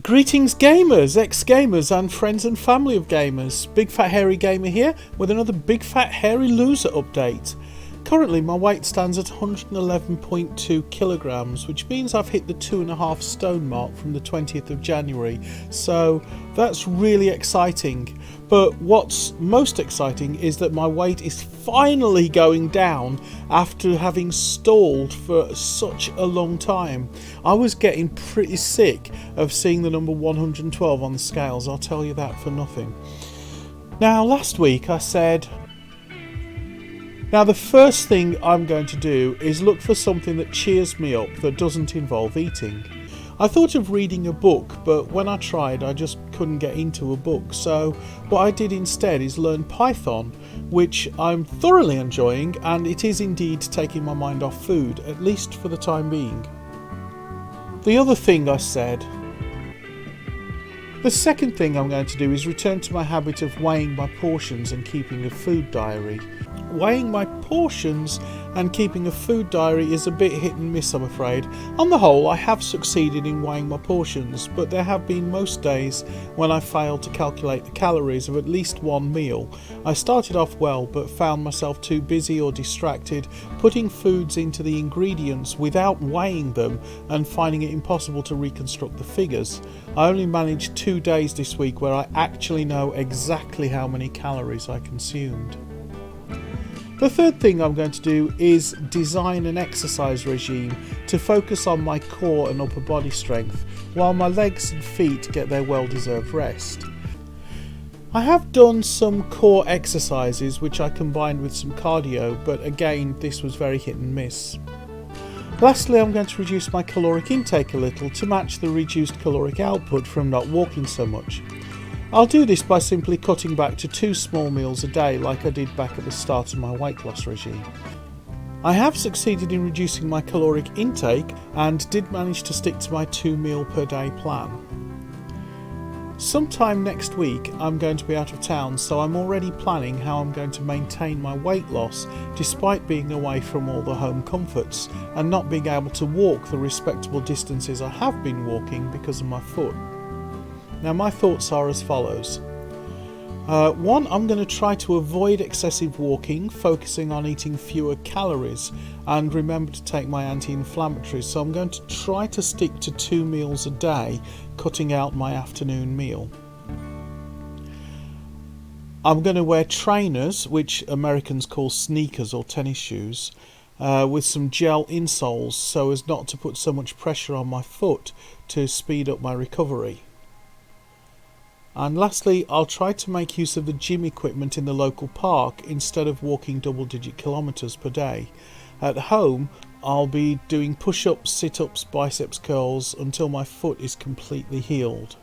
Greetings gamers, ex-gamers and friends and family of gamers. Big Fat Hairy Gamer here with another Big Fat Hairy Loser update. Currently my weight stands at 111.2 kilograms, which means I've hit the 2.5 stone mark from the 20th of January, so that's really exciting. But what's most exciting is that my weight is finally going down after having stalled for such a long time. I was getting pretty sick of seeing the number 112 on the scales, I'll tell you that for nothing. Now last week I said, now the first thing I'm going to do is look for something that cheers me up that doesn't involve eating. I thought of reading a book, but when I tried I just couldn't get into a book, so what I did instead is learn Python, which I'm thoroughly enjoying, and it is indeed taking my mind off food, at least for the time being. The other thing I said, the second thing I'm going to do is return to my habit of weighing my portions and keeping a food diary. Weighing my portions and keeping a food diary is a bit hit and miss, I'm afraid. On the whole, I have succeeded in weighing my portions, but there have been most days when I failed to calculate the calories of at least one meal. I started off well, but found myself too busy or distracted putting foods into the ingredients without weighing them and finding it impossible to reconstruct the figures. I only managed 2 days this week where I actually know exactly how many calories I consumed. The third thing I'm going to do is design an exercise regime to focus on my core and upper body strength, while my legs and feet get their well-deserved rest. I have done some core exercises which I combined with some cardio, but again this was very hit and miss. Lastly, I'm going to reduce my caloric intake a little to match the reduced caloric output from not walking so much. I'll do this by simply cutting back to 2 small meals a day like I did back at the start of my weight loss regime. I have succeeded in reducing my caloric intake and did manage to stick to my 2 meal per day plan. Sometime next week I'm going to be out of town, so I'm already planning how I'm going to maintain my weight loss despite being away from all the home comforts and not being able to walk the respectable distances I have been walking because of my foot. Now my thoughts are as follows. 1, I'm going to try to avoid excessive walking, focusing on eating fewer calories, and remember to take my anti-inflammatories, so I'm going to try to stick to 2 meals a day, cutting out my afternoon meal. I'm going to wear trainers, which Americans call sneakers or tennis shoes, with some gel insoles so as not to put so much pressure on my foot to speed up my recovery. And lastly, I'll try to make use of the gym equipment in the local park instead of walking double-digit kilometres per day. At home, I'll be doing push-ups, sit-ups, biceps curls until my foot is completely healed.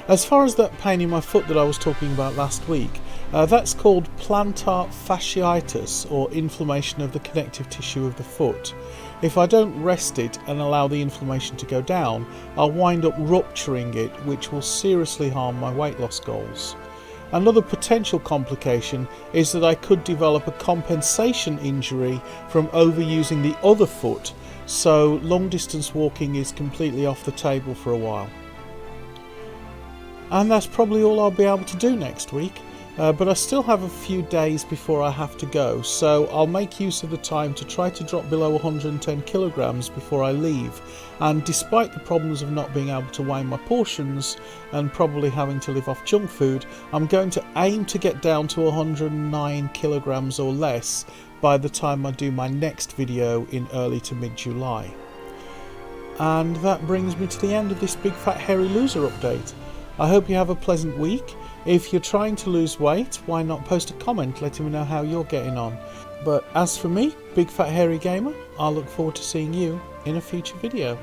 As far as that pain in my foot that I was talking about last week, that's called plantar fasciitis, or inflammation of the connective tissue of the foot. If I don't rest it and allow the inflammation to go down, I'll wind up rupturing it, which will seriously harm my weight loss goals. Another potential complication is that I could develop a compensation injury from overusing the other foot, so long distance walking is completely off the table for a while. And that's probably all I'll be able to do next week. But I still have a few days before I have to go, so I'll make use of the time to try to drop below 110 kilograms before I leave. And despite the problems of not being able to weigh my portions and probably having to live off junk food, I'm going to aim to get down to 109 kilograms or less by the time I do my next video in early to mid-July. And that brings me to the end of this Big Fat Hairy Loser update. I hope you have a pleasant week. If you're trying to lose weight, why not post a comment letting me know how you're getting on. But as for me, Big Fat Hairy Gamer, I look forward to seeing you in a future video.